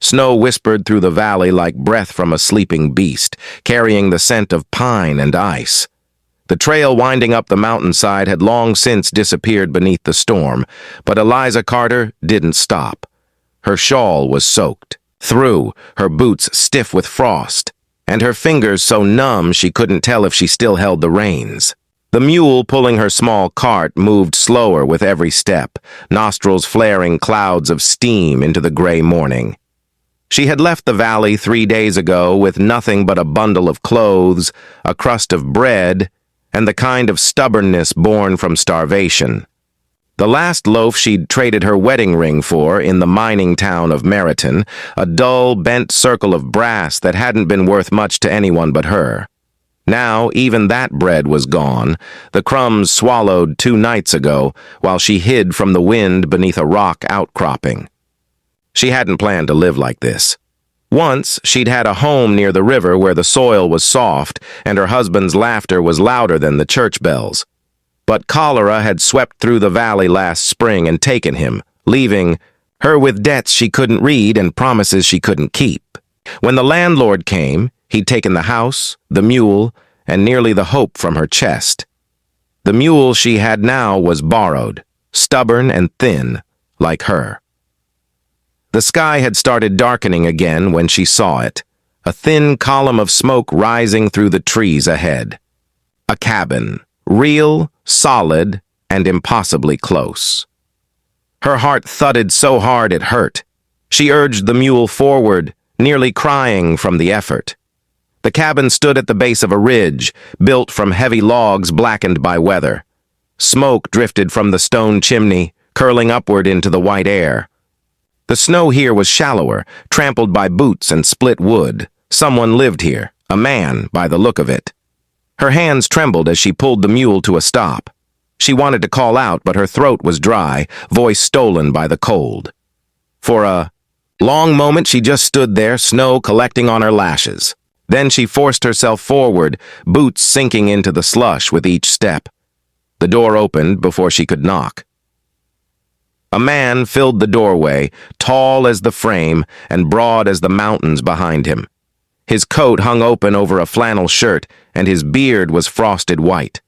Snow whispered through the valley like breath from a sleeping beast, carrying the scent of pine and ice. The trail winding up the mountainside had long since disappeared beneath the storm, but Eliza Carter didn't stop. Her shawl was soaked through, her boots stiff with frost, and her fingers so numb she couldn't tell if she still held the reins. The mule pulling her small cart moved slower with every step, nostrils flaring clouds of steam into the gray morning. She had left the valley 3 days ago with nothing but a bundle of clothes, a crust of bread, and the kind of stubbornness born from starvation. The last loaf she'd traded her wedding ring for in the mining town of Meriton, a dull, bent circle of brass that hadn't been worth much to anyone but her. Now, even that bread was gone, the crumbs swallowed 2 nights ago, while she hid from the wind beneath a rock outcropping. She hadn't planned to live like this. Once, she'd had a home near the river where the soil was soft and her husband's laughter was louder than the church bells. But cholera had swept through the valley last spring and taken him, leaving her with debts she couldn't read and promises she couldn't keep. When the landlord came, he'd taken the house, the mule, and nearly the hope from her chest. The mule she had now was borrowed, stubborn and thin, like her. The sky had started darkening again when she saw it, a thin column of smoke rising through the trees ahead. A cabin, real, solid, and impossibly close. Her heart thudded so hard it hurt. She urged the mule forward, nearly crying from the effort. The cabin stood at the base of a ridge, built from heavy logs blackened by weather. Smoke drifted from the stone chimney, curling upward into the white air. The snow here was shallower, trampled by boots and split wood. Someone lived here, a man, by the look of it. Her hands trembled as she pulled the mule to a stop. She wanted to call out, but her throat was dry, voice stolen by the cold. For a long moment she just stood there, snow collecting on her lashes. Then she forced herself forward, boots sinking into the slush with each step. The door opened before she could knock. A man filled the doorway, tall as the frame and broad as the mountains behind him. His coat hung open over a flannel shirt, and his beard was frosted white.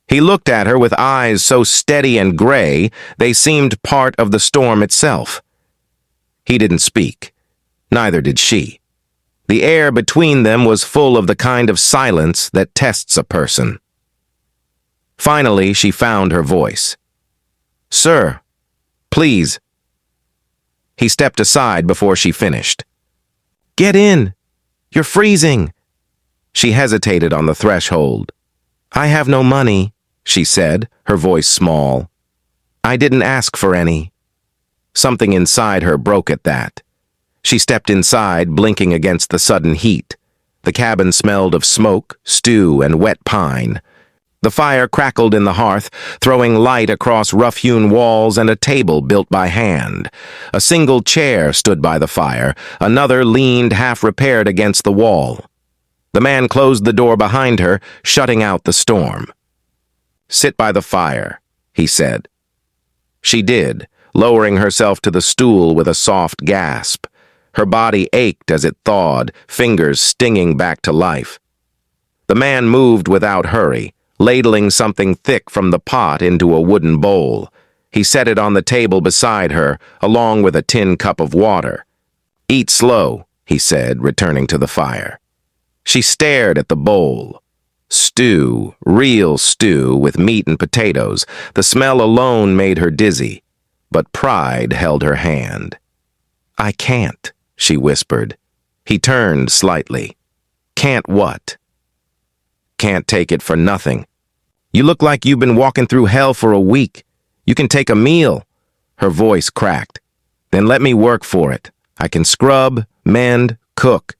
He looked at her with eyes so steady and gray they seemed part of the storm itself. He didn't speak. Neither did she. The air between them was full of the kind of silence that tests a person. Finally, she found her voice. "Sir, please." He stepped aside before she finished. "Get in. You're freezing." She hesitated on the threshold. "I have no money," she said, her voice small. "I didn't ask for any." Something inside her broke at that. She stepped inside, blinking against the sudden heat. The cabin smelled of smoke, stew, and wet pine. The fire crackled in the hearth, throwing light across rough-hewn walls and a table built by hand. A single chair stood by the fire, another leaned half-repaired against the wall. The man closed the door behind her, shutting out the storm. "Sit by the fire," he said. She did, lowering herself to the stool with a soft gasp. Her body ached as it thawed, fingers stinging back to life. The man moved without hurry, ladling something thick from the pot into a wooden bowl. He set it on the table beside her, along with a tin cup of water. "Eat slow," he said, returning to the fire. She stared at the bowl. Stew, real stew, with meat and potatoes. The smell alone made her dizzy, but pride held her hand. "I can't," she whispered. He turned slightly. "Can't what?" "Can't take it for nothing. You look like you've been walking through hell for a week. You can take a meal." Her voice cracked. "Then let me work for it. I can scrub, mend, cook."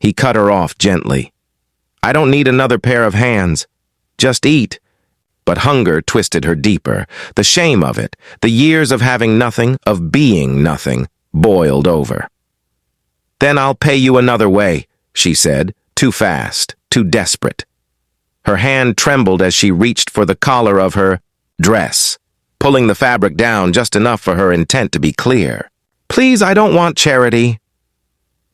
He cut her off gently. "I don't need another pair of hands. Just eat." But hunger twisted her deeper. The shame of it, the years of having nothing, of being nothing, boiled over. "Then I'll pay you another way," she said, too fast, too desperate. Her hand trembled as she reached for the collar of her dress, pulling the fabric down just enough for her intent to be clear. "Please, I don't want charity."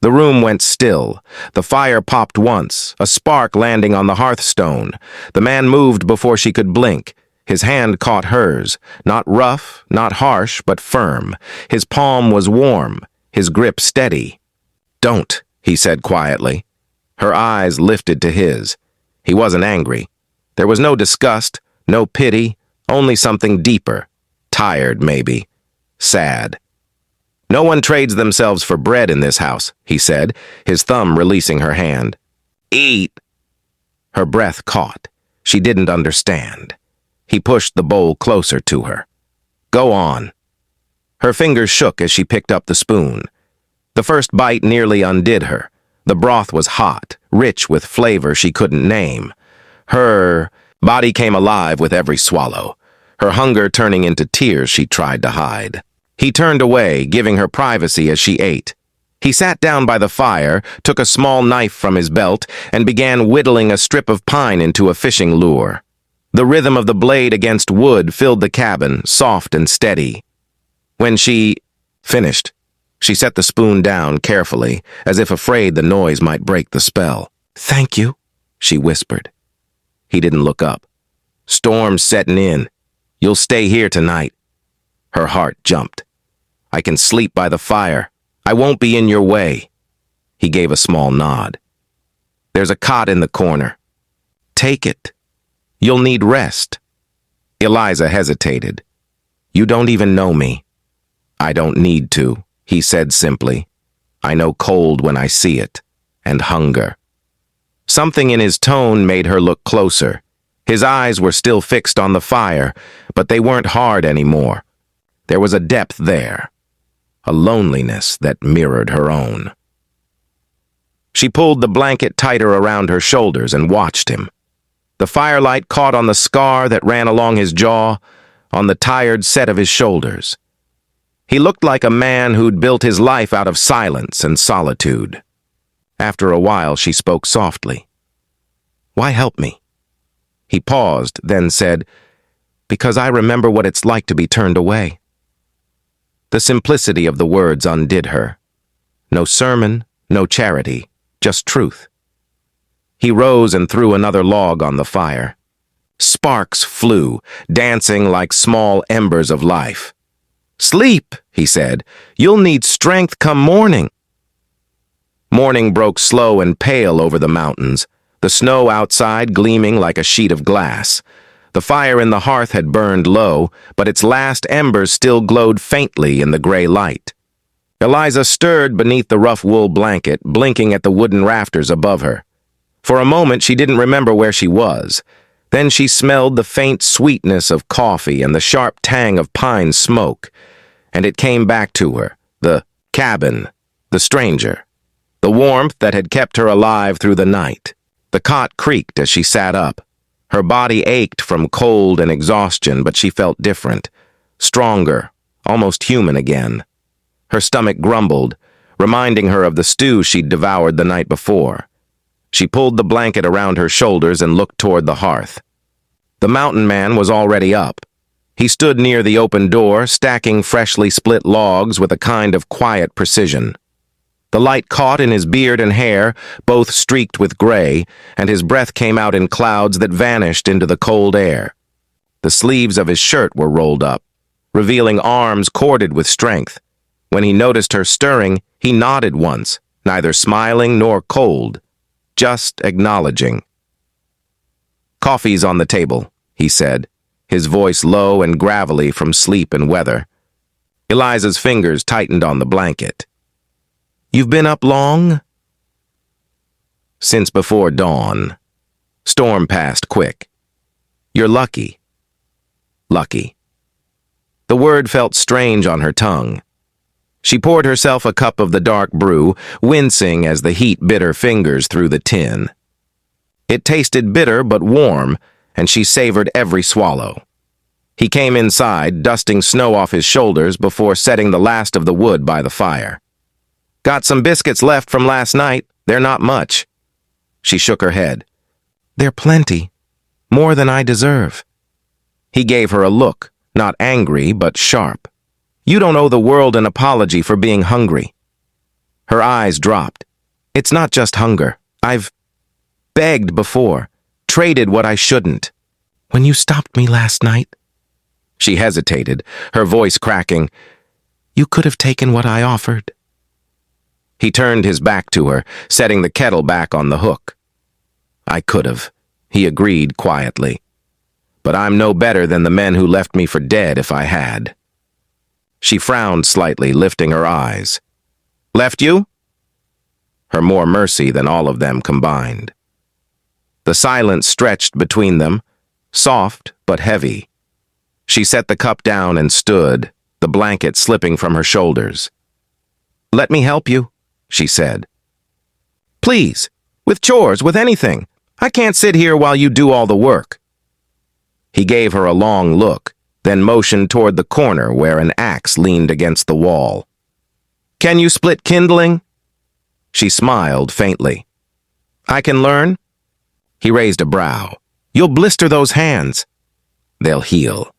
The room went still. The fire popped once, a spark landing on the hearthstone. The man moved before she could blink. His hand caught hers, not rough, not harsh, but firm. His palm was warm, his grip steady. "Don't," he said quietly. Her eyes lifted to his. He wasn't angry. There was no disgust, no pity, only something deeper. Tired, maybe. Sad. "No one trades themselves for bread in this house," he said, his thumb releasing her hand. "Eat." Her breath caught. She didn't understand. He pushed the bowl closer to her. "Go on." Her fingers shook as she picked up the spoon. The first bite nearly undid her. The broth was hot, rich with flavor she couldn't name. Her body came alive with every swallow, her hunger turning into tears she tried to hide. He turned away, giving her privacy as she ate. He sat down by the fire, took a small knife from his belt, and began whittling a strip of pine into a fishing lure. The rhythm of the blade against wood filled the cabin, soft and steady. When she finished, she set the spoon down carefully, as if afraid the noise might break the spell. "Thank you," she whispered. He didn't look up. "Storm's setting in. You'll stay here tonight." Her heart jumped. "I can sleep by the fire. I won't be in your way." He gave a small nod. "There's a cot in the corner. Take it. You'll need rest." Eliza hesitated. "You don't even know me." "I don't need to," he said simply. "I know cold when I see it, and hunger." Something in his tone made her look closer. His eyes were still fixed on the fire, but they weren't hard anymore. There was a depth there, a loneliness that mirrored her own. She pulled the blanket tighter around her shoulders and watched him. The firelight caught on the scar that ran along his jaw, on the tired set of his shoulders. He looked like a man who'd built his life out of silence and solitude. After a while, she spoke softly. "Why help me?" He paused, then said, "Because I remember what it's like to be turned away." The simplicity of the words undid her. No sermon, no charity, just truth. He rose and threw another log on the fire. Sparks flew, dancing like small embers of life. "Sleep," he said. "You'll need strength come morning." Morning broke slow and pale over the mountains, the snow outside gleaming like a sheet of glass. The fire in the hearth had burned low, but its last embers still glowed faintly in the gray light. Eliza stirred beneath the rough wool blanket, blinking at the wooden rafters above her. For a moment she didn't remember where she was. Then she smelled the faint sweetness of coffee and the sharp tang of pine smoke, and it came back to her, the cabin, the stranger, the warmth that had kept her alive through the night. The cot creaked as she sat up. Her body ached from cold and exhaustion, but she felt different, stronger, almost human again. Her stomach grumbled, reminding her of the stew she'd devoured the night before. She pulled the blanket around her shoulders and looked toward the hearth. The mountain man was already up. He stood near the open door, stacking freshly split logs with a kind of quiet precision. The light caught in his beard and hair, both streaked with gray, and his breath came out in clouds that vanished into the cold air. The sleeves of his shirt were rolled up, revealing arms corded with strength. When he noticed her stirring, he nodded once, neither smiling nor cold, just acknowledging. "Coffee's on the table," he said, his voice low and gravelly from sleep and weather. Eliza's fingers tightened on the blanket. "You've been up long?" "Since before dawn. Storm passed quick. You're lucky." Lucky. The word felt strange on her tongue. She poured herself a cup of the dark brew, wincing as the heat bit her fingers through the tin. It tasted bitter but warm, and she savored every swallow. He came inside, dusting snow off his shoulders before setting the last of the wood by the fire. "Got some biscuits left from last night. They're not much." She shook her head. "They're plenty. More than I deserve." He gave her a look, not angry but sharp. "You don't owe the world an apology for being hungry." Her eyes dropped. It's not just hunger. I've begged before, traded what I shouldn't. When you stopped me last night, she hesitated, her voice cracking. You could have taken what I offered. He turned his back to her, setting the kettle back on the hook. I could have, he agreed quietly. But I'm no better than the men who left me for dead if I had. She frowned slightly, lifting her eyes. Left you? Her more mercy than all of them combined. The silence stretched between them, soft but heavy. She set the cup down and stood, the blanket slipping from her shoulders. Let me help you, she said. Please, with chores, with anything. I can't sit here while you do all the work. He gave her a long look, then motioned toward the corner where an axe leaned against the wall. Can you split kindling? She smiled faintly. I can learn? He raised a brow. You'll blister those hands. They'll heal.